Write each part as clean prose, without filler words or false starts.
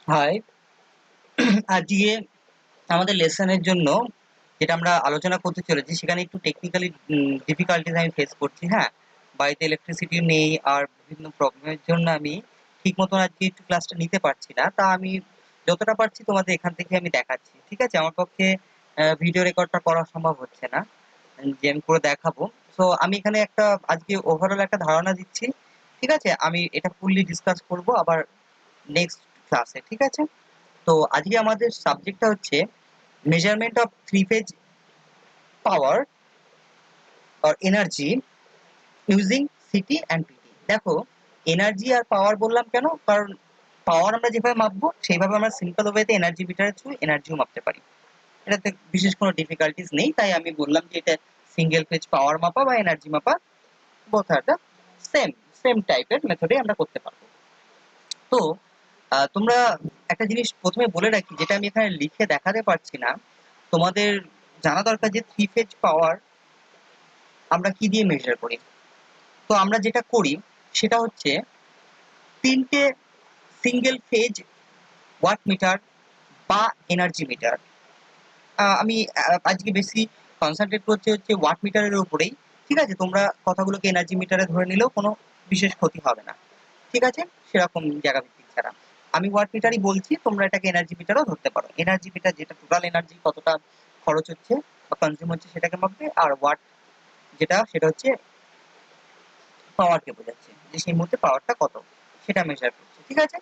High, আজকে আমাদের লেসনের জন্য যেটা আমরা আলোচনা করতে চলেছি সেখানে একটু টেকনিক্যালি ডিফিকাল্টিজ আমি ফেস করছি। হ্যাঁ, বাড়িতে ইলেকট্রিসিটি নেই আর বিভিন্ন প্রবলেমের জন্য আমি ঠিক মতন আজকে একটু ক্লাসটা নিতে পারছি না। তা আমি যতটা পারছি তোমাদের এখান থেকে আমি দেখাচ্ছি। ঠিক আছে? আমার পক্ষে ভিডিও রেকর্ডটা করা সম্ভব হচ্ছে না, যে আমি করে দেখাবো। সো আমি এখানে একটা আজকে ওভারঅল একটা ধারণা দিচ্ছি। ঠিক আছে? আমি এটা ফুললি ডিসকাস করব আবার নেক্সট ক্লাসে। ঠিক আছে? তো আজকে আমাদের সাবজেক্টটা হচ্ছে measurement of three phase power or energy using CT and PT. দেখো, এনার্জি আর পাওয়ার বললাম কেন? কারণ পাওয়ার আমরা যেভাবে মাপবো সেইভাবে আমরা সিম্পল ওয়েতে এনার্জি মিটারের থ্রু এনার্জিও মাপতে পারি। এটাতে বিশেষ কোনো ডিফিকাল্টিস নেই, তাই আমি বললাম যে এটা সিঙ্গেল ফেজ পাওয়ার মাপা বা এনার্জি মাপা both are the same same টাইপের মেথডে আমরা করতে পারবো। তো তোমরা একটা জিনিস প্রথমে বলে রাখি, যেটা আমি এখানে লিখে দেখাতে পারছি না, তোমাদের জানা দরকার যে থ্রি ফেজ পাওয়ার আমরা কি দিয়ে মেজার করি। তো আমরা যেটা করি সেটা হচ্ছে তিনটে সিঙ্গেল ফেজ ওয়াট মিটার বা এনার্জি মিটার। আমি আজকে বেশি কনসেন্ট্রেট করছি হচ্ছে ওয়াট মিটারের উপরেই। ঠিক আছে? তোমরা কথাগুলোকে এনার্জি মিটারে ধরে নিলেও কোনো বিশেষ ক্ষতি হবে না। ঠিক আছে? সেরকম জায়গা ভিত্তিক ছাড়া আমি ওয়াট মিটারই বলছি, তোমরা এটাকে এনার্জি মিটারও ধরতে পারো। এনার্জি মিটার যেটা টোটাল এনার্জি কতটা খরচ হচ্ছে বা কনজিউম হচ্ছে সেটাকে মাপবে, আর ওয়াট যেটা সেটা হচ্ছে পাওয়ারকে বোঝাচ্ছে, যে সেই মুহূর্তে পাওয়ারটা কত সেটা মেজার করছে। ঠিক আছে?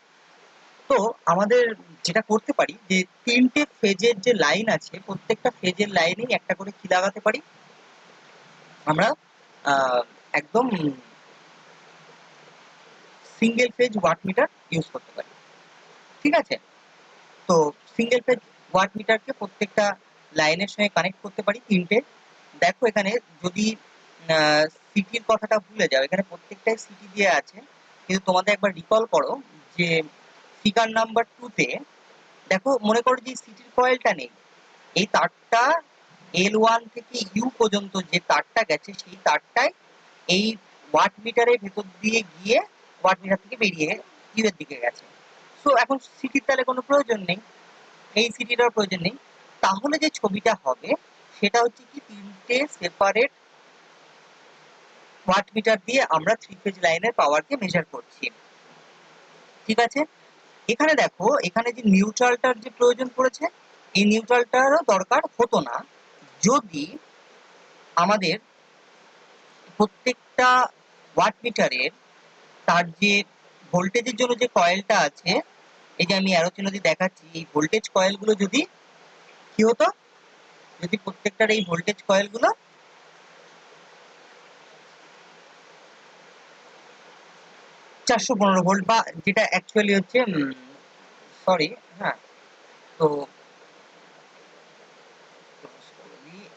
তো আমাদের যেটা করতে পারি যে তিনটে ফেজের যে লাইন আছে, প্রত্যেকটা ফেজের লাইনেই একটা করে কি লাগাতে পারি আমরা, আহ, একদম single phase watt meter use করতে পারি। ঠিক আছে? তো সিঙ্গেল ফেজ ওয়াট মিটারকে প্রত্যেকটা লাইনের সঙ্গে কানেক্ট করতে পারি তিনটে। দেখো এখানে যদি সিটির কথাটা ভুলে যাও, এখানে প্রত্যেকটাই সিটি দিয়ে আছে, কিন্তু তোমাদের একবার রিকল করো যে ফিগার নাম্বার 2 তে দেখো, মনে করো যে সিটির কয়েলটা নেই, এই তারটা L1 থেকে ইউ পর্যন্ত যে তারটা গেছে সেই তারটাই এই ওয়াট মিটারের ভেতর দিয়ে গিয়ে ওয়াট মিটার থেকে বেরিয়ে ইউ এর দিকে গেছে। সো এখন সিটির তাহলে কোনো প্রয়োজন নেই, এই সিটিটার প্রয়োজন নেই। তাহলে যে ছবিটা হবে সেটা হচ্ছে কি, তিনটে সেপারেট ওয়াট মিটার দিয়ে আমরা থ্রি ফেজ লাইনের পাওয়ারকে মেজার করছি। ঠিক আছে? এখানে দেখো, এখানে যে নিউট্রালটার যে প্রয়োজন পড়েছে, এই নিউট্রালটারও দরকার হতো না যদি আমাদের প্রত্যেকটা ওয়াট মিটারের তার যে ভোল্টেজের জন্য যে কয়েলটা আছে, এই যে আমি অ্যারো চিহ্ন দিয়ে দেখাচ্ছি, এই ভোল্টেজ কয়েলগুলো যদি কি হতো, যদি প্রত্যেকটার এই ভোল্টেজ কয়েলগুলো 415 ভোল্ট বা যেটা অ্যাকচুয়ালি হচ্ছে, সরি, হ্যাঁ, তো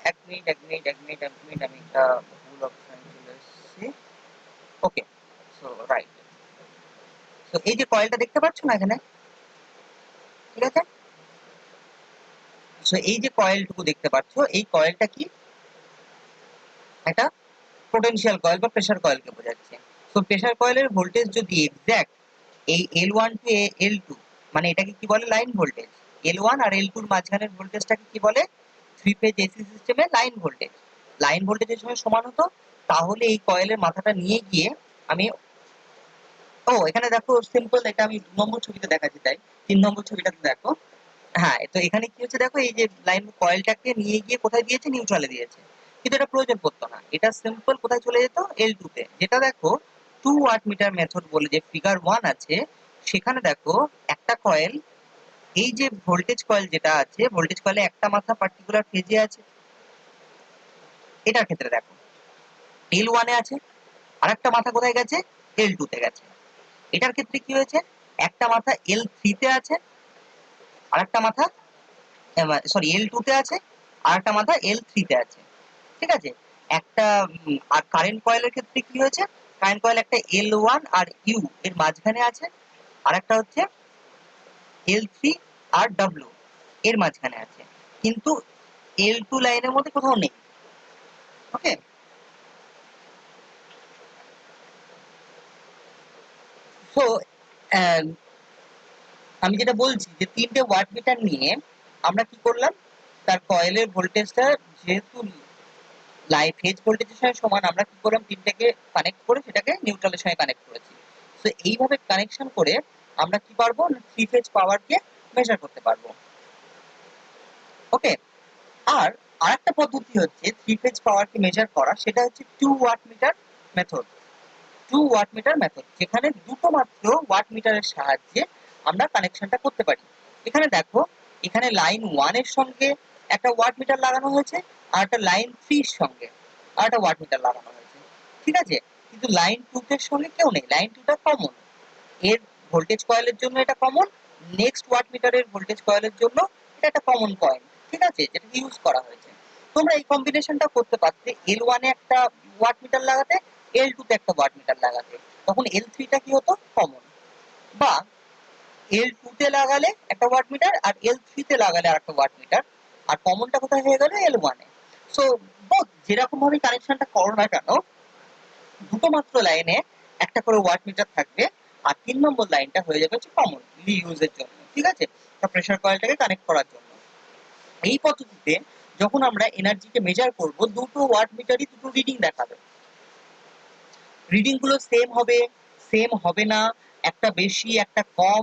এক মিনিট, আমি একটা ভুল অপশন চলে এসেছি। ওকে, সো রাইট। তো এই যে কয়েলটা দেখতে পাচ্ছ না এখানে, ঠিক আছে? সো এই যে কয়েলটুকু দেখতে পাচ্ছ, এই কয়েলটা কি একটা পোটেনশিয়াল কয়েল বা প্রেসার কয়েলকে বোঝাচ্ছে। সো প্রেসার কয়েলের ভোল্টেজ যদি এক্স্যাক্ট এই L1 টু L2, মানে এটাকে কি বলে, লাইন ভোল্টেজ। L1 আর L2 এর মাঝখানের ভোল্টেজটাকে কি বলে, থ্রি ফেজ এসি সিস্টেমে লাইন ভোল্টেজ। লাইন ভোল্টেজের সঙ্গে সমান হতো, তাহলে এই কয়েলের মাথাটা নিয়ে গিয়ে আমি, ও এখানে দেখো সিম্পল, এটা আমি 2 নম্বর ছবিতে দেখাচ্ছি, তাই 3 নম্বর ছবিটাতে দেখো। হ্যাঁ, তো এখানে কি হচ্ছে দেখো, এই যে লাইন কয়েলটাকে নিয়ে গিয়ে কোথায় দিয়েছে, নিউট্রালে দিয়েছে, কিন্তু এটা প্রয়োজন পড়তো না। এটা সিম্পল কোথায় চলে যেত, L2 তে। যেটা দেখো 2 ওয়াট মিটার মেথড বলে যে ফিগার 1 আছে, সেখানে দেখো একটা কয়েল, এই যে ভোল্টেজ কয়েল যেটা আছে, ভোল্টেজ কয়েলে একটা মাথা পার্টিকুলার ফেজে আছে। এটার ক্ষেত্রে দেখো L1 এ আছে, আর একটা মাথা কোথায় গেছে, L2 তে গেছে। এটার ক্ষেত্রে কি হয়েছে, একটা মাথা L3 তে আছে, আর একটা মাথা, সরি, L2 তে আছে, আর একটা মাথা L3 তে আছে। ঠিক আছে? একটা আর কারেন্ট কয়েলের ক্ষেত্রে কি হয়েছে, কারেন্ট কয়েল একটা L1 আর ইউ এর মাঝখানে আছে, আর একটা হচ্ছে L3 আর W এর মাঝখানে আছে, কিন্তু L2 লাইনের মধ্যে কোথাও নেই। ওকে? সো আমি যেটা বলছি যে 3টে ওয়াট মিটার নিয়ে আমরা কি করলাম, তার কয়েলের ভোল্টেজটা যেহেতু ফেজ ভোল্টেজের সঙ্গে সমান, আমরা কি করলাম 3টাকে কানেক্ট করে সেটাকে নিউট্রালের সঙ্গে কানেক্ট করেছি। তো এইভাবে কানেকশন করে আমরা কি পারবো, 3 ফেজ পাওয়ারকে মেজার করতে পারবো। ওকে, আর আরেকটা পদ্ধতি হচ্ছে 3 ফেজ পাওয়ারকে মেজার করা, সেটা হচ্ছে 2 watt meter method. 2 watt meter method, যেখানে দুটো মাত্র ওয়াট মিটারের সাহায্যে আমরা কানেকশনটা করতে পারি। এখানে দেখো, এখানে লাইন 1 এর সঙ্গে একটা ওয়াট মিটার লাগানো হয়েছে, আর একটা লাইন 3 এর সঙ্গে আর একটা ওয়াট মিটার লাগানো হয়েছে, ঠিক আছে? কিন্তু লাইন 2 এর সঙ্গে কেউ নেই, লাইন 2টা কমন, এর ভোল্টেজ কয়েলের জন্য এটা কমন, নেক্সট ওয়াট মিটারের ভোল্টেজ কয়েলের জন্য এটা একটা কমন কয়েল, ঠিক আছে, যেটা ইউজ করা হয়েছে। তোমরা এই কম্বিনেশনটা করতে পারতে, L1 এ একটা ওয়াট মিটার লাগাতে, L2 তে একটা ওয়াট মিটার লাগাতে, তখন L3 টা কি হতো, কমন। বা L2 তে লাগালে একটা ওয়াট মিটার, আর L3 তে লাগালে আরেকটা ওয়াট মিটার, আর কমনটা কোথায় হয়ে গেল, L1 এ। সো বোথ যেরকম ভাবে কানেকশনটা করো না কেন, দুটো মাত্র লাইনে একটা করে ওয়াট মিটার থাকবে, আর 3 নম্বর লাইনটা হয়ে যাবে হচ্ছে কমন ইউজের জন্য, ঠিক আছে, প্রেসার কয়েলটাকে কানেক্ট করার জন্য। এই পদ্ধতিতে যখন আমরা এনার্জিকে মেজার করব, দুটো ওয়াট মিটারই দুটো রিডিং দেখাবে। রিডিং গুলো সেম হবে না, একটা বেশি একটা কম,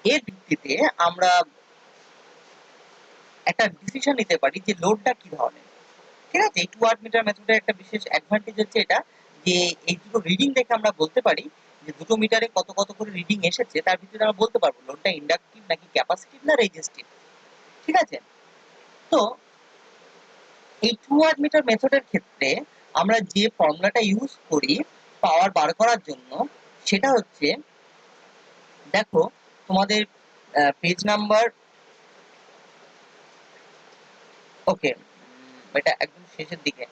এর ভিত্তিতে আমরা একটা ডিসিশন নিতে পারি যে লোডটা কি ধরনের, ঠিক আছে। এই 2 ওয়াট মিটার মেথডের একটা বিশেষ অ্যাডভান্টেজ হচ্ছে এটা, যে এই দুটো রিডিং দেখে আমরা বলতে পারি যে দুটো মিটারে কত কত করে রিডিং এসেছে, তার ভিত্তিতে আমরা বলতে পারবো লোডটা ইন্ডাকটিভ নাকি ক্যাপাসিটিভ না রেজিস্টিভ, ঠিক আছে। তো এই 2 ওয়াট মিটার মেথডের ক্ষেত্রে আমরা যে ফর্মুলাটা ইউজ করি পাওয়ার বার করার জন্য, সেটা হচ্ছে, দেখো তোমাদের পেজ নাম্বার, ওকে, এটা একদম শেষের দিকে।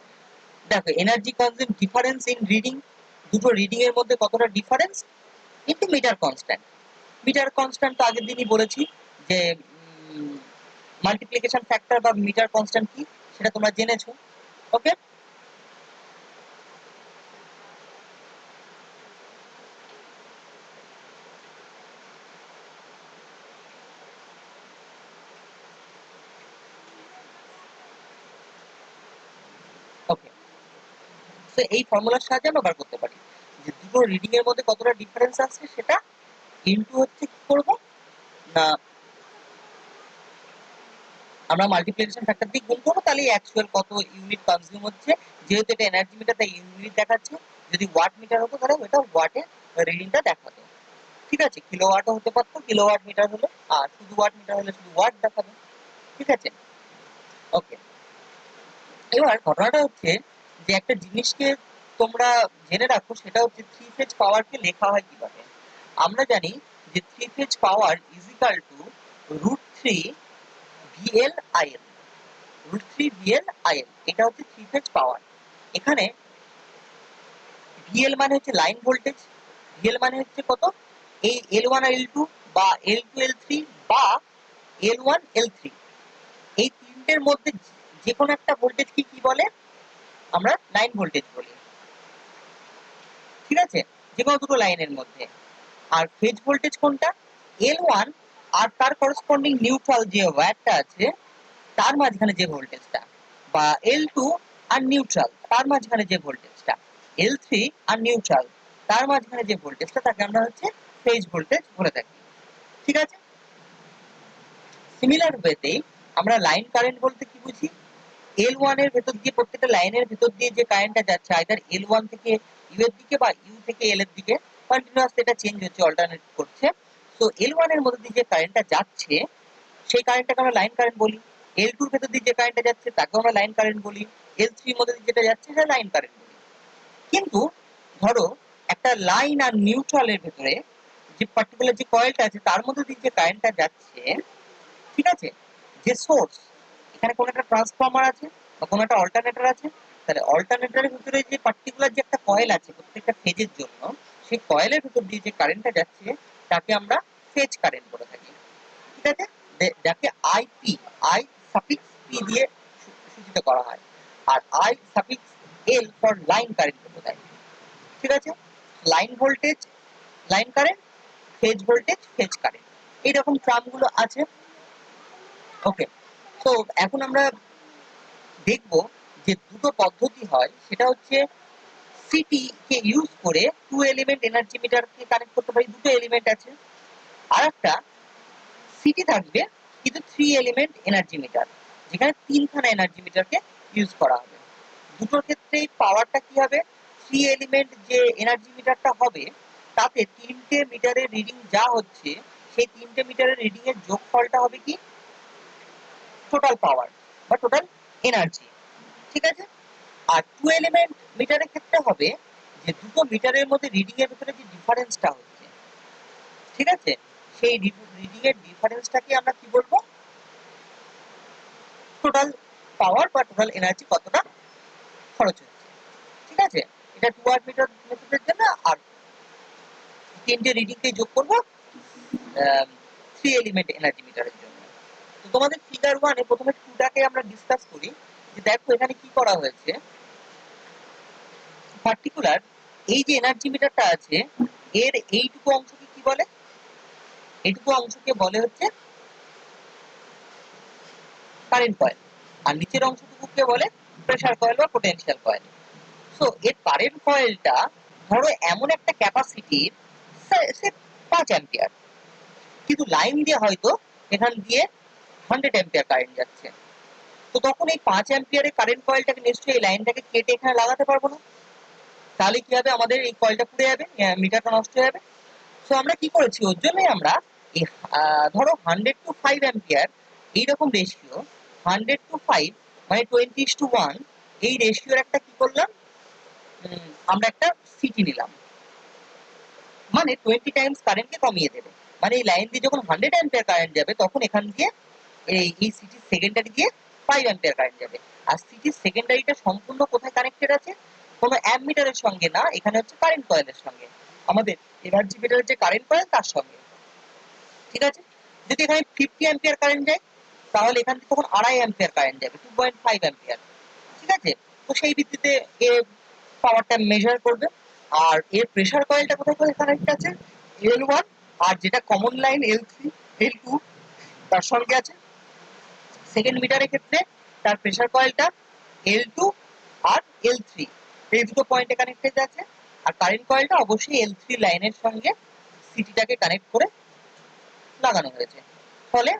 দেখো, energy consume difference in reading, দুটো রিডিং এর মধ্যে কতটা difference into meter constant. Meter constant তো আগের দিনই বলেছি যে মাল্টিপ্লিকেশন ফ্যাক্টর বা মিটার কনস্ট্যান্ট কি, সেটা তোমরা জেনেছো। ওকে, ওকে, তো এই ফর্মুলার সাহায্যে আমরা বার করতে পারি যে দুটো রিডিং এর মধ্যে কতটা ডিফারেন্স আছে, সেটা ইনটু হচ্ছে কি করব না, আমরা মাল্টিপ্লিকেশন ফ্যাক্টর দিয়ে গুণ করবো, তাহলে অ্যাকচুয়াল কত ইউনিট কনজিউম হচ্ছে। যেহেতু এটা এনার্জি মিটার, তাই ইউনিট দেখাচ্ছে। যদি ওয়াট মিটার হতো তাহলে ওটা ওয়াটে রিডিংটা দেখাতো, ঠিক আছে। কিলোওয়াটও হতে পারতো, কিলোওয়াট মিটার হলে, আর শুধু ওয়াট মিটার হলে শুধু ওয়াট দেখাবে, ঠিক আছে। ওকে, এবার ঘটনাটা হচ্ছে যে একটা জিনিসকে তোমরা জেনে রাখো, সেটা হচ্ছে 3 ফেজ পাওয়ারকে লেখা হয় কিভাবে। আমরা জানি যে 3 phase power is equal to √3 VL IL, √3 VL IL, এটা হচ্ছে 3 ফেজ পাওয়ার। এখানে VL মানে হচ্ছে লাইন ভোল্টেজ, VL মানে হচ্ছে কত, এই L1 আর L2 বা L2 L3 বা L1 L3, এই তিনটের মধ্যে যে কোনো একটা ভোল্টেজ কি বলে, আমরা লাইন ভোল্টেজ বলি, ঠিক আছে, যে কোনো দুটো লাইনের মধ্যে। আর ফেজ ভোল্টেজ কোনটা, L1 আর তার করসপন্ডিং নিউট্রাল যে ওয়্যারটা আছে তার মাঝখানে যে ভোল্টেজটা, বা L2 আর নিউট্রাল তার মাঝখানে যে ভোল্টেজটা, L3 আর নিউট্রাল তার মাঝখানে যে ভোল্টেজটা, তাকে আমরা হচ্ছে ফেজ ভোল্টেজ বলে থাকি, ঠিক আছে। সিমিলার ওয়েতে আমরা লাইন কারেন্ট বলতে কি বুঝি, L1 এর ভেতর দিয়ে, প্রত্যেকটা লাইনের ভেতর দিয়ে যে কারেন্টটা যাচ্ছে, আইদার L1 থেকে ইউ এর দিকে বা ইউ থেকে এল এর দিকে, কন্টিনিউয়াস এটা চেঞ্জ হচ্ছে, অল্টারনেট করছে। তো L1 এর মধ্যে দিয়ে যে কারেন্টটা যাচ্ছে, সেই কারেন্টটাকে আমরা লাইন কারেন্ট বলি। L2 এর ভেতর দিয়ে যে কারেন্টটা যাচ্ছে তাকে আমরা লাইন কারেন্ট বলি। L3 এর মধ্যে দিয়ে যেটা যাচ্ছে সেটা লাইন কারেন্ট বলি। কিন্তু ধরো একটা লাইন আর নিউট্রালের ভেতরে যে পার্টিকুলার যে কয়েলটা আছে তার মধ্যে দিয়ে যে কারেন্টটা যাচ্ছে, ঠিক আছে, যে সোর্স, এখানে কোনো একটা ট্রান্সফরমার আছে বা কোনো একটা অল্টারনেটর আছে, তাহলে অল্টারনেটরের ভিতরে যে পার্টিকুলার যে একটা কয়েল আছে প্রত্যেকটা ফেজের জন্য, সেই কয়েলের ভিতর দিয়ে যে কারেন্টটা যাচ্ছে তাকে আমরা ফেজ কারেন্ট বলে থাকি, ঠিক আছে, যাকে আইপি, আই সাফিক্স পি দিয়ে সূচিত করা হয়, আর I suffix L for line current বোঝায়, ঠিক আছে। Line voltage line current, phase voltage phase current, এইরকম ট্রামগুলো আছে। ওকে, তো এখন আমরা দেখব যে দুটো পদ্ধতি হয়, সেটা হচ্ছে সিটি কে ইউজ করে 2 এলিমেন্ট এনার্জি মিটারকে কানেক্ট করতে পারি, দুটো এলিমেন্ট আছে। আর একটা সিটি থাকবে কিন্তু 3 এলিমেন্ট এনার্জি মিটার, যেখানে তিনখানা এনার্জি মিটারকে ইউজ করা হবে। দুটোর ক্ষেত্রেই পাওয়ারটা কি হবে, 3 এলিমেন্ট যে এনার্জি মিটারটা হবে তাতে তিনটে মিটারের রিডিং যা হচ্ছে সেই তিনটে মিটারের রিডিং এর যোগফলটা হবে কি টোটাল পাওয়ার বা টোটাল এনার্জি। ঠিক আছে, আর 2 এলিমেন্ট মিটারের ক্ষেত্রে হবে যে দুটো মিটারের মধ্যে রিডিং এর ভিতরে যে ডিফারেন্সটা হচ্ছে, ঠিক আছে, সেই রিডিং এর ডিফারেন্সটাকে আমরা কি বলবো, টোটাল পাওয়ার বা টোটাল এনার্জি কতটা খরচ হচ্ছে। ঠিক আছে, এটা 2 ওয়াট মিটার মেথডের জন্য। আর তিনটে রিডিং কে যোগ করব 3 এলিমেন্ট এনার্জি মিটারের জন্য। তো তোমাদের ফিগার 1 এ প্রথমে 2 টাকে আমরা ডিসকাস করি। যে দেখো এখানে কি করা হয়েছে, পার্টিকুলার এই যে এনার্জি মিটারটা আছে এর এইটুকু অংশকে কি বলে, এইটুকু অংশকে বলে হচ্ছে কারেন্ট কয়েল, আর নিচের অংশটুকুকে বলে প্রেসার কয়েল বা পোটেনশিয়াল কয়েল। সো এর কারেন্ট কয়েলটা ধরো এমন একটা ক্যাপাসিটির 5 অ্যাম্পিয়ার, কিন্তু লাইন দিয়ে হয়তো এখান দিয়ে 100 অ্যাম্পিয়ার কারেন্ট যাচ্ছে। তো তখন এই 5 অ্যাম্পিয়ারের কারেন্ট কয়েলটাকে নিশ্চয়ই এই লাইনটাকে কেটে এখানে লাগাতে পারবো না, তাহলে কি হবে, আমাদের এই কয়েলটা পুড়ে যাবে, মিটারটা নষ্ট হয়ে যাবে। সো আমরা কি করেছি, ওর জন্যই আমরা এই ধরো 100 to 5 অ্যাম্পিয়ার এইরকম রেশিও, 100 to 5 মানে 20:1, এই রেশিওর একটা কি করলাম, আমরা একটা সিটি নিলাম, মানে 20 টাইমস কারেন্টকে কমিয়ে দেবে। মানে এই লাইন দিয়ে যখন 100 অ্যাম্পিয়ার কারেন্ট যাবে তখন এখান দিয়ে এই সিটির সেকেন্ডারি দিয়ে 5 অ্যাম্পিয়ার কারেন্ট যাবে। আর সিটির সেকেন্ডারিটা সম্পূর্ণ কোথায় কানেক্টেড আছে, কোনো অ্যামমিটারের সঙ্গে না, এখানে হচ্ছে কারেন্ট কয়েলের সঙ্গে, আমাদের এনার্জি মিটারের যে কারেন্ট কয়েল তার সঙ্গে। ঠিক আছে, যদি এখানে 50 অ্যাম্পিয়ার কারেন্ট যায় তাহলে এখান থেকে তখন 2.5 অ্যাম্পিয়ার কারেন্ট যাবে, 2.5 অ্যাম্পিয়ার। ঠিক আছে, তো সেই ভিত্তিতে এ পাওয়ারটা মেজার করবে। আর এর প্রেসার কয়েলটা কোথায় কোথায় কানেক্ট আছে, L1, আর যেটা কমন লাইন L3 L2 তার সঙ্গে আছে। সেকেন্ড মিটারের ক্ষেত্রে তার প্রেসার কয়েলটা L2 আর L3 এই দুটো পয়েন্টে কানেক্টেড আছে। আর কারেন্ট কয়েলটা অবশ্যই L3 লাইনের সঙ্গে সিটিটাকে কানেক্ট করে লাগানো হয়েছে। ফলে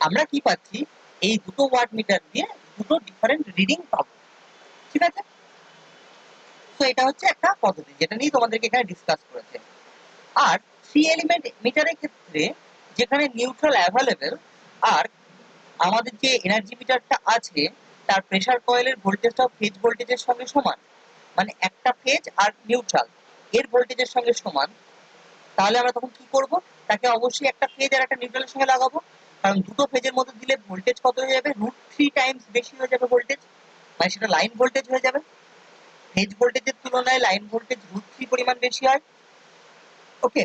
আমরা কি পাচ্ছি, এই দুটো ওয়াট মিটার দিয়ে দুটো ডিফারেন্ট রিডিং পাবো। ঠিক আছে, তো এটা হচ্ছে একটা পদ্ধতি যেটা নিয়ে তোমাদেরকে এখানে ডিসকাস করেছে। আর 3 এলিমেন্ট মিটারের ক্ষেত্রে যেখানে নিউট্রাল অ্যাভেলেবেল, আর আমাদের যে এনার্জি মিটারটা আছে তার প্রেসার কয়েলের ভোল্টেজটাও ফেজ ভোল্টেজের সঙ্গে সমান, মানে একটা ফেজ আর নিউট্রাল এর ভোল্টেজের সঙ্গে সমান, তাহলে আমরা তখন কি করব, তাকে অবশ্যই একটা ফেজ আর একটা নিউট্রালের সঙ্গে লাগাবো। কারণ দুটো ফেজের মধ্যে দিলে ভোল্টেজ কত হয়ে যাবে, √3 টাইমস বেশি হয়ে যাবে ভোল্টেজ, মানে সেটা লাইন ভোল্টেজ হয়ে যাবে। ফেজ ভোল্টেজের তুলনায় লাইন ভোল্টেজ √3 পরিমাণ বেশি হয়। ওকে,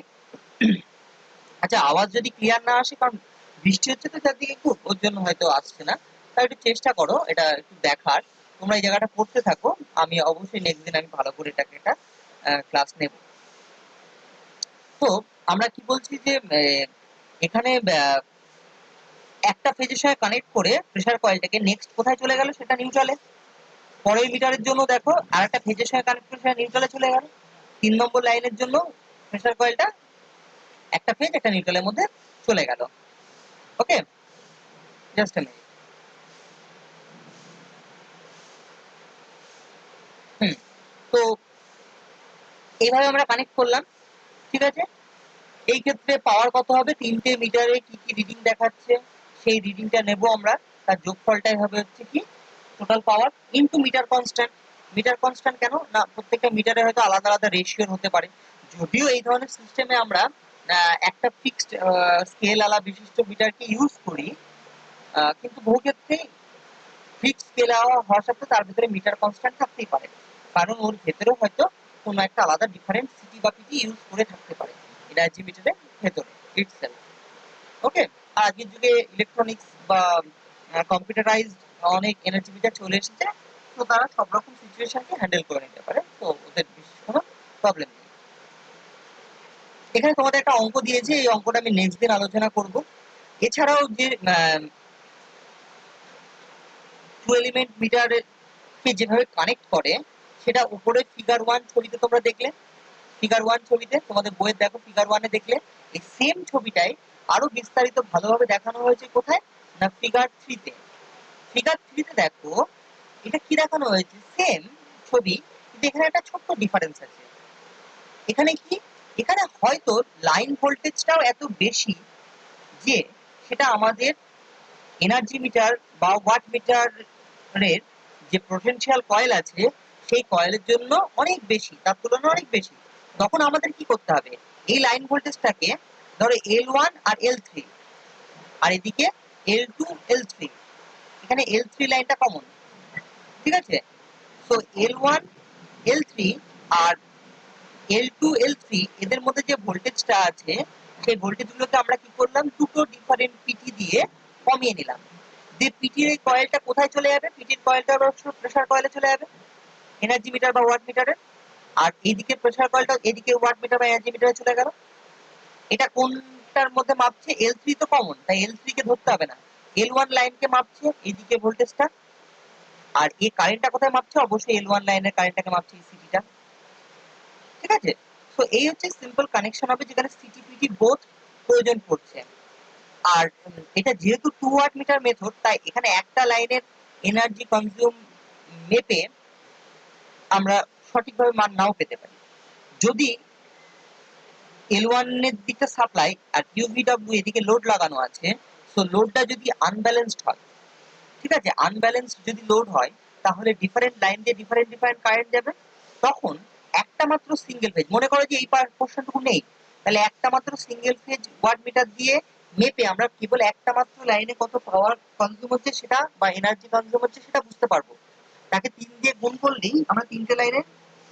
আচ্ছা আওয়াজ যদি ক্লিয়ার না আসে, কারণ বৃষ্টি হচ্ছে তো চারদিকে খুব, ওর জন্য হয়তো আসছে না, তাই একটু চেষ্টা করো এটা একটু দেখার। তোমরা এই জায়গাটা পড়তে থাকো, আমি অবশ্যই নেক্সট দিন আমি ভালো করে এটাকে একটা ক্লাস নেব। তো আমরা কি বলছি যে এখানে একটা ফেজের সঙ্গে কানেক্ট করে প্রেসার কয়েলটাকে নেক্সট কোথায় চলে গেল, সেটা নিউট্রালে। পরের মিটারের জন্য দেখো আর একটা ফেজের সঙ্গে কানেক্ট করে সেটা নিউট্রালে চলে গেল। 3 নম্বর লাইনের জন্য প্রেসার কয়েলটা একটা ফেজ একটা নিউট্রালের মধ্যে চলে গেল। ওকে, জাস্ট আ মিনিট। তো এইভাবে আমরা কানেক্ট করলাম। ঠিক আছে, এই ক্ষেত্রে পাওয়ার কত হবে, তিনটে মিটারে কি কি রিডিং দেখাচ্ছে সেই রিডিংটা নেব আমরা, তার যোগফলটাই হবে হচ্ছে কি total power into meter constant. Meter constant কেন না, প্রত্যেকটা মিটারে হয়তো আলাদা আলাদা রেশিওর হতে পারে। যদিও এই ধরনের সিস্টেমে আমরা একটা ফিক্সড স্কেল আলা বিশিষ্ট মিটারকে ইউজ করি, কিন্তু বহু ক্ষেত্রেই ফিক্সড স্কেল হওয়ার সাথে তার ভিতরে মিটার কনস্ট্যান্ট থাকতেই পারে, কারণ ওর ভেতরেও হয়তো কোনো একটা আলাদা ডিফারেন্ট সিটি বা পিটি ইউজ করে থাকতে পারে এনার্জি মিটারের ভেতরে ইটসেলফ। ওকে, আর আজকের যুগে ইলেকট্রনিক্স বা কম্পিউটারাইজড অনেক এনার্জি মিটার চলে এসেছে, তো তারা সব রকম সিচুয়েশনকে হ্যান্ডেল করে নিতে পারে, তো ওদের বিশেষ কোনো প্রবলেম নেই। এখানে তোমাদের একটা অঙ্ক দিয়েছে, এই অঙ্কটা আমি নেক্সট দিন আলোচনা করব। এছাড়াও যে টু এলিমেন্ট মিটারকে যেভাবে কানেক্ট করে সেটা উপরে ফিগার 1 ছবিতে তোমরা দেখলে, ফিগার 1 ছবিতে তোমাদের বইয়ে দেখো, ফিগার 1 এ দেখলে এই সেম ছবিটাই আরো বিস্তারিত ভালোভাবে দেখানো হয়েছে কোথায়, না ফিগার 3 তে। ফিগার 3 তে দেখো এটা কি দেখানো হয়েছে, সেম ছবি, কিন্তু এখানে একটা ছোট্ট ডিফারেন্স আছে। এখানে কি, এখানে হয়তো লাইন ভোল্টেজটাও এত বেশি যে সেটা আমাদের এনার্জি মিটার বা ওয়াট মিটারের যে পোটেনশিয়াল কয়েল আছে সেই কয়েলের জন্য অনেক বেশি, তার তুলনায় অনেক বেশি। তখন আমাদের কি করতে হবে, এই লাইন ভোল্টেজটাকে ধরো L1 আর L3, আর এদিকে L2 L3, এখানে L3 লাইনটা কমন, ঠিক আছে? তো L1 L3 আর L2 L3 এদের মধ্যে যে ভোল্টেজটা আছে সেই ভোল্টেজগুলোকে আমরা কি করলাম, দুটো ডিফারেন্ট পিটি দিয়ে কমিয়ে নিলাম। দিয়ে পিটির এই কয়েলটা কোথায় চলে যাবে, পিটির কয়েলটা প্রেসার কয়েলে চলে যাবে, এনার্জি মিটার বা ওয়াট মিটারে। আর এইদিকে প্রেসার কয়েলটা এদিকে ওয়াট মিটার বা এনার্জি মিটারে চলে গেল। এটা কোনটার মধ্যে মাপছে, L3 তো কমন, তাই L3 কে ধরতে হবে না, L1 লাইনকে মাপছে এইদিকে ভোল্টেজটা। আর এই কারেন্টটা কোথায় মাপছে, অবশ্যই L1 লাইনের কারেন্টটাকে মাপছে, এই সিটিটা, ঠিক আছে? তো এই হচ্ছে সিম্পল কানেকশন হবে যেখানে সিটি পিটি বোথ প্রয়োজন পড়ছে। আর এটা যেহেতু 2 ওয়াট মিটার মেথড, তাই এখানে একটা লাইনের এনার্জি কনজিউম মেপে আমরা সঠিকভাবে মান নাও পেতে পারি। যদি L1 এর দিকটা সাপ্লাই আর UVW এদিকে লোড লাগানো আছে, সো লোডটা যদি আনব্যালেন্সড হয়, ঠিক আছে, আনব্যালেন্সড যদি লোড হয় তাহলে ডিফারেন্ট লাইন দিয়ে ডিফারেন্ট ডিফারেন্ট কারেন্ট যাবে। তখন একটা মাত্র সিঙ্গেল ফেজ, মনে করো যে এই পোর্শনটুকু নেই, তাহলে একটা মাত্র সিঙ্গেল ফেজ ওয়াট মিটার দিয়ে মেপে আমরা কেবল একটা মাত্র লাইনে কত পাওয়ার কনজিউম হচ্ছে সেটা বা এনার্জি কনজিউম হচ্ছে সেটা বুঝতে পারবো। তাকে 3 দিয়ে গুণ করলেই আমরা তিনটে লাইনে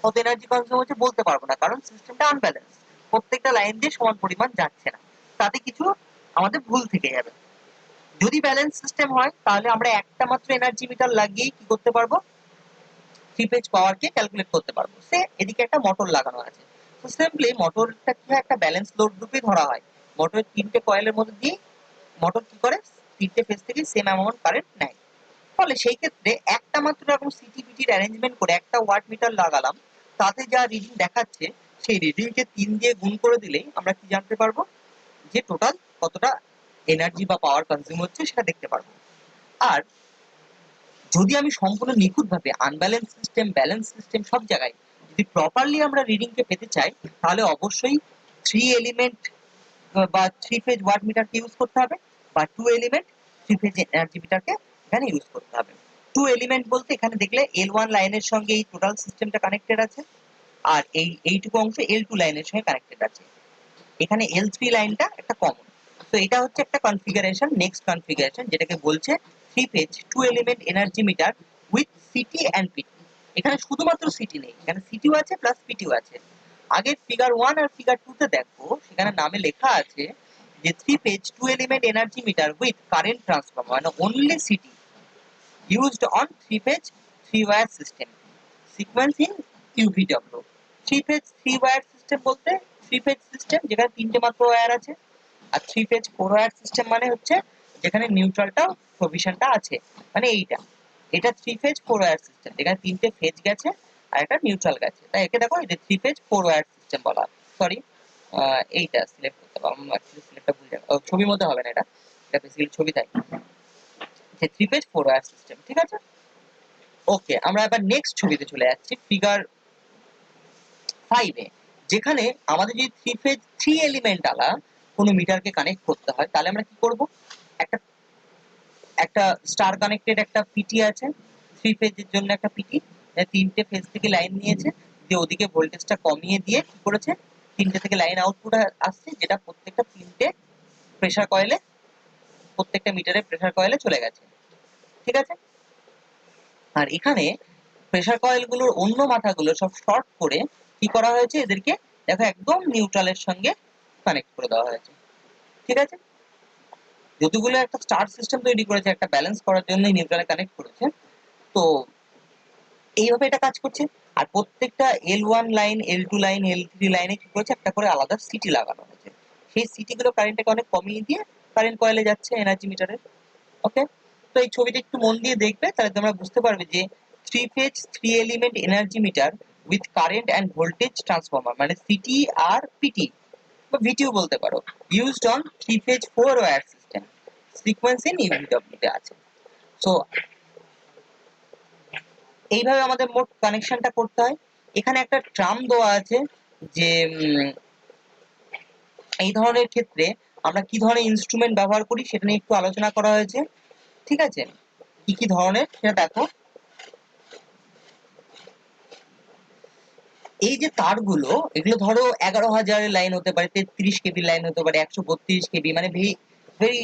কত এনার্জি কনজিউম হচ্ছে বলতে পারবো না, কারণ সিস্টেমটা আনব্যালেন্স, প্রত্যেকটা লাইন দিয়ে সমান পরিমাণ যাচ্ছে না, তাতে কিছু আমাদের ভুল থেকে যাবে। যদি ব্যালেন্স সিস্টেম হয় তাহলে আমরা একটা মাত্র এনার্জি মিটার লাগিয়েই কি করতে পারবো, থ্রি ফেজ পাওয়ারকে ক্যালকুলেট করতে পারবো। সে এদিকে একটা মোটর লাগানো আছে, তো সিম্পলি মোটরটা কি হয়, একটা ব্যালেন্স লোড রূপে ধরা হয়। মোটরের তিনটে কয়েলের মধ্যে দিয়ে মোটর কি করে, তিনটে ফেজ থেকে সেম অ্যামাউন্ট কারেন্ট নেয়। ফলে সেই ক্ষেত্রে একটা মাত্র এরকম সিটিপিটির অ্যারেঞ্জমেন্ট করে একটা ওয়াট মিটার লাগালাম, তাতে যা রিডিং দেখাচ্ছে সেই রিডিংকে 3 দিয়ে গুণ করে দিলেই আমরা কি জানতে পারবো, যে টোটাল কতটা এনার্জি বা পাওয়ার কনজিউম হচ্ছে সেটা দেখতে পারবো। আর যদি আমি সম্পূর্ণ নিখুঁতভাবে আনব্যালেন্স সিস্টেম, ব্যালেন্স সিস্টেম সব জায়গায় যদি প্রপারলি আমরা রিডিংকে পেতে চাই, তাহলে অবশ্যই 3 এলিমেন্ট বা 3 ফেজ ওয়াট মিটারকে ইউজ করতে হবে, বা 2 এলিমেন্ট 3 ফেজ এনার্জি মিটারকে এখানে ইউজ করতে হবে। 2 এলিমেন্ট বলতে এখানে দেখলে L1 লাইনের সঙ্গে এই টোটাল সিস্টেমটা কানেক্টেড আছে, আর এইটুকু অংশ L2 লাইনের সঙ্গে কানেক্টেড আছে। এখানে L3 লাইনটা একটা কমন। তো এটা হচ্ছে একটা কনফিগারেশন, নেক্সট কনফিগারেশন যেটাকে বলছে 3 phase 2 element energy meter with CT and PT. এখানে শুধুমাত্র সিটি নেই, এখানে সিটিও আছে প্লাস পিটিও আছে। আগে ফিগার 1 আর ফিগার 2 তে দেখো, সেখানে নামে লেখা আছে যে 3 phase 2 element energy meter with current transformer, মানে only city used on 3 phase 3 wire system sequence in UVW। 3 phase 3 wire system বলতে 3 phase system যেখানে তিনটে মাত্র ওয়্যার আছে, আর 3 phase 4 wire system মানে হচ্ছে যেখানে নিউট্রালটাও প্রভিশনটা আছে, মানে এইটা, এটা 3 phase 4 wire system যেখানে তিনটে ফেজ গেছে আর একটা নিউট্রাল গেছে, তাই একে দেখো এটা 3 phase 4 wire system বলা। সরি, এইটা সিলেক্ট করতে পারবো, অ্যাকচুয়ালি সিলেক্টটা ভুল জায়গা, ছবির মধ্যে হবে না, এটা এটা বেসিক্যালি ছবি তাই, যে 3 phase 4 wire system, ঠিক আছে? ওকে, আমরা এবার নেক্সট ছবিতে চলে যাচ্ছি, ফিগার 5 এ, যেখানে আমাদের যদি 3 ফেজ 3 এলিমেন্ট আলা কোনো মিটারকে কানেক্ট করতে হয়, তাহলে আমরা কি করব, একটা একটা স্টার কানেক্টেড একটা পিটি আছে, 3 ফেজের জন্য একটা পিটি, তিনটে ফেজ থেকে লাইন নিয়েছে, যে ওদিকে ভোল্টেজটা কমিয়ে দিয়ে কি করেছে, তিনটে থেকে লাইন আউটপুট আসছে, যেটা প্রত্যেকটা তিনটে প্রেসার কয়েলে, প্রত্যেকটা মিটারের প্রেসার কয়েলে চলে গেছে, ঠিক আছে? আর এখানে প্রেসার কয়েল গুলোর অন্য মাথাগুলো সব শর্ট করে কি করা হয়েছে, এদেরকে দেখো একদম নিউট্রালের সঙ্গে কানেক্ট করে দেওয়া হয়েছে, ঠিক আছে? যতগুলো একটা স্টার সিস্টেম তৈরি করেছে একটা ব্যালেন্স করার জন্য নিউট্রালে কানেক্ট করেছে, তো এইভাবে এটা কাজ করছে। আর প্রত্যেকটা L1 line, L2 line, L3 লাইনে কি করেছে, একটা করে আলাদা সিটি লাগানো হয়েছে। সেই সিটি গুলো কারেন্টটাকে অনেক কমিয়ে দিয়ে কারেন্ট কয়েলে যাচ্ছে এনার্জি মিটারের। ওকে, তো এই ছবিটা একটু মন দিয়ে দেখবে, তাহলে তোমরা বুঝতে পারবে যে three phase three element energy meter with current and voltage transformer, মানে সিটি আর পিটি বা ভিটিও বলতে পারো, used on three phase four wire system, sequence in UVW তে আছে। সো এইভাবে আমাদের মোট কানেকশনটা করতে হয়। এখানে একটা ট্রাম দেওয়া আছে যে এই ধরনের ক্ষেত্রে আমরা কি ধরনের ইনস্ট্রুমেন্ট ব্যবহার করি সেটা নিয়ে একটু আলোচনা করা হয়েছে। ঠিক আছে, কি কি ধরনের সেটা দেখো। এই যে তারগুলো, এগুলো ধরো 11,000 লাইন হতে পারে, 33 কেবি লাইন হতে পারে, 132 কেবি, মানে ভেরি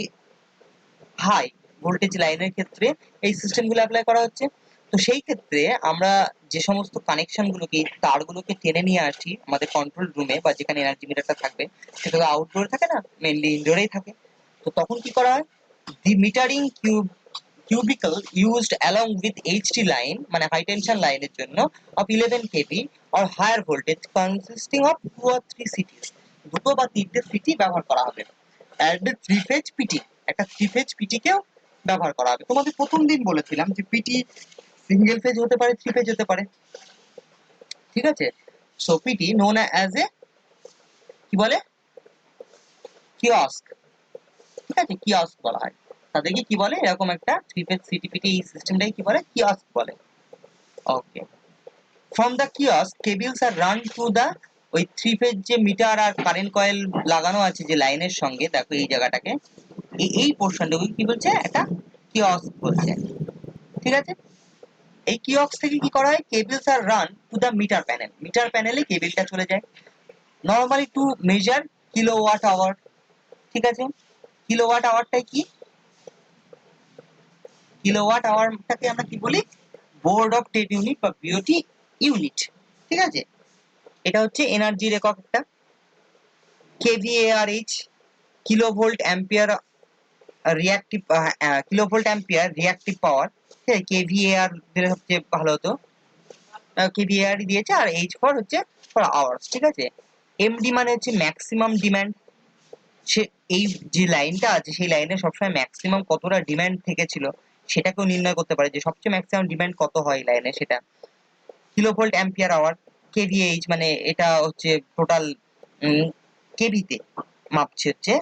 হাই ভোল্টেজ লাইনের ক্ষেত্রে এই সিস্টেমগুলো অ্যাপ্লাই করা হচ্ছে। তো সেই ক্ষেত্রে আমরা যে সমস্ত কানেকশন গুলোকে, এই তারগুলোকে টেনে নিয়ে আসি আমাদের কন্ট্রোল রুমে বা যেখানে এনার্জি মিটারটা থাকবে, সেটা তো আউটডোরে থাকে না, মেইনলি ইনডোরেই থাকে। তো তখন কি করা হয়, the metering cubicle used along with HT line, মানে হাই টেনশন লাইনের জন্য, of 11 kV or higher voltage consisting of 2 or 3 CTs, দুটো বা তিনটে সিটি ব্যবহার করা হবে। and a 3 phase PT, একটা 3 phase PT কেও ব্যবহার করা হবে। তোমাদের প্রথম দিন বলেছিলাম যে পিটি সিঙ্গেল ফেজ হতে পারে, 3 ফেজ হতে পারে। ঠিক আছে, so PT known as a কি বলে, কিওস্ক। ঠিক আছে, কিওস্ক বলা হয় তাদেরকে, কি বলে, এরকম একটা 3 ফেজ সিটিপিটি এই সিস্টেমটাকে কি বলে, কিওস্ক বলে। Okay, from the kiosk cables R run to the, ওই 3 ফেজ যে মিটার আর কারেন্ট কয়েল লাগানো আছে যে লাইনের সঙ্গে, দেখো এই জায়গাটাকে, এই পোর্শনটাকে কি বলছে, একটা কিওস্ক বলছে। ঠিক আছে, এই কিওস্ক থেকে কি করা হয়, cables R run to the meter panel, meter প্যানেলে কেবলটা চলে যায় normally to measure kilowatt hour. ঠিক আছে, কিলোওয়াট আওয়ারটাই কি, কিলোওয়াট আওয়ারটাকে আমরা কি বলি, বোর্ড অফ ট্রেড ইউনিট বা বিওটি ইউনিট। ঠিক আছে, এটা হচ্ছে এনার্জির একক একটা। KVARH, kilovolt ampere reactive, kilovolt ampere reactive power. ঠিক আছে, কেভিএআর দিলে সবচেয়ে ভালো হতো, কেভিএআর দিয়েছে, আর এইচ ফর হচ্ছে ফর আওয়ার্স। ঠিক আছে, এমডি মানে হচ্ছে ম্যাক্সিমাম ডিমান্ড। সে এই যে লাইনটা আছে সেই লাইনে সবসময় ম্যাক্সিমাম কতটা ডিমান্ড থেকেছিল সেটাকেও নির্ণয় করতে পারে, যে সবচেয়ে ম্যাক্সিমাম ডিমান্ড কত হয় লাইনে সেটা। কিলোভোল্ট অ্যাম্পিয়ার আওয়ার, কেভিএইচ মানে এটা হচ্ছে টোটাল কেভিতে মাপছে, হচ্ছে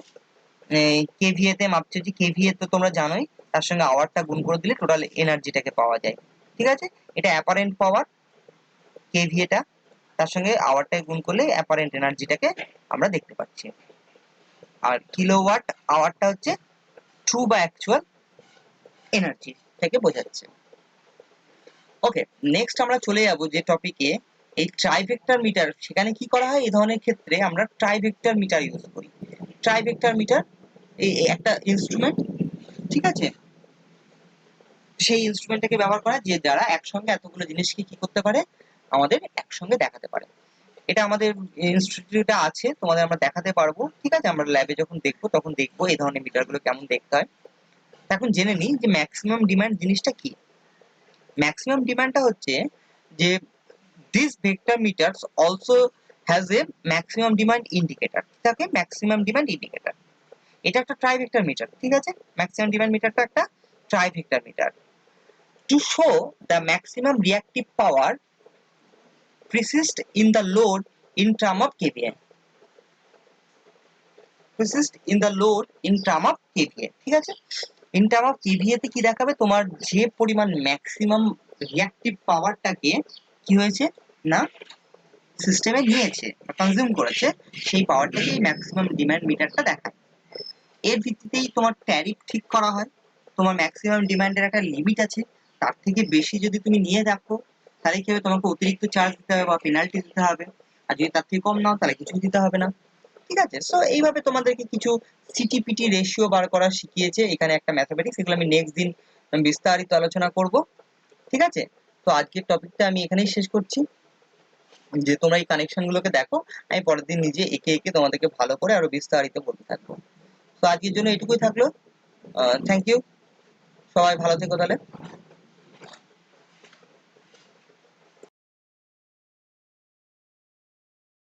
কেভিএ তে মাপছে, হচ্ছে কেভিএ তো তোমরা জানোই, তার সঙ্গে আওয়ারটা গুণ করে দিলে টোটাল এনার্জিটাকে পাওয়া যায়। ঠিক আছে, এটা অ্যাপারেন্ট পাওয়ার কেভিএটা, তার সঙ্গে আওয়ারটাকে গুণ করলে অ্যাপারেন্ট এনার্জিটাকে আমরা দেখতে পাচ্ছি। আর কিলোওয়াট আওয়ারটা হচ্ছে ট্রু বা অ্যাকচুয়াল এনার্জি থেকে বোঝাচ্ছে। ওকে, নেক্সট আমরা চলে যাব যে টপিকে, এই ট্রাইভেক্টর মিটার। সেখানে কি করা হয়, এই ধরনের ক্ষেত্রে আমরা ট্রাইভেক্টর মিটার ইউজ করি। ট্রাইভেক্টর মিটার এই একটা ইনস্ট্রুমেন্ট। ঠিক আছে, সেই ইনস্ট্রুমেন্টটাকে ব্যবহার করা যে দ্বারা একসঙ্গে এতগুলো জিনিসকে কি করতে পারে, আমাদের একসঙ্গে দেখাতে পারে। এটা আমাদের ইনস্টিটিউটে আছে, তোমাদের আমরা দেখাতে পারবো। ঠিক আছে, আমরা ল্যাবে যখন দেখবো তখন দেখবো এই ধরনের মিটারগুলো কেমন দেখতে হয়। এখন জেনে নিই যে ম্যাক্সিমাম ডিমান্ড জিনিসটা কি। ম্যাক্সিমাম ডিমান্ডটা হচ্ছে যে this vector meters also has a maximum demand indicator. থাকে ম্যাক্সিমাম ডিমান্ড ইন্ডিকেটর, এটা একটা ট্রাই ভেক্টর মিটার। ঠিক আছে, ম্যাক্সিমাম ডিমান্ড মিটারটা একটা tri vector meter. To show the maximum reactive power persist in the load in term of kVA, persist in the load in term of kVA। ঠিক আছে, in term of kVA তে কি দেখাবে, তোমার যে পরিমাণ ম্যাক্সিমাম রিঅ্যাক্টিভ পাওয়ারটাকে কি হয়েছে না সিস্টেমে নিয়েছে বা কনজিউম করেছে, সেই পাওয়ারটাকেই ম্যাক্সিমাম ডিমান্ড মিটারটা দেখায়। এর ভিত্তিতেই তোমার ট্যারিফ ঠিক করা হয়। তোমার ম্যাক্সিমাম ডিমান্ডের একটা লিমিট আছে, তার থেকে বেশি যদি তুমি নিয়ে রাখো তাহলে কি হবে, তোমাকে অতিরিক্ত চার্জ দিতে হবে বা পেনাল্টি দিতে হবে। আর যদি তার থেকে কম নাও তাহলে কিছু দিতে হবে না। ঠিক আছে, সো এইভাবে তোমাদেরকে কিছু সিটিপিটি রেশিও বার করা শিখিয়েছে এখানে একটা ম্যাথমেটিক্স, এগুলো আমি নেক্সট দিন বিস্তারিত আলোচনা করব। ঠিক আছে, তো আজকের টপিকটা আমি এখানেই শেষ করছি। যে তোমরা এই কানেকশন গুলোকে দেখো, আমি পরের দিন নিজে একে একে তোমাদেরকে ভালো করে আরো বিস্তারিত বলতে থাকবো। তো আজকের জন্য এটুকুই থাকলো। থ্যাংক ইউ, সবাই ভালো থেকো তাহলে।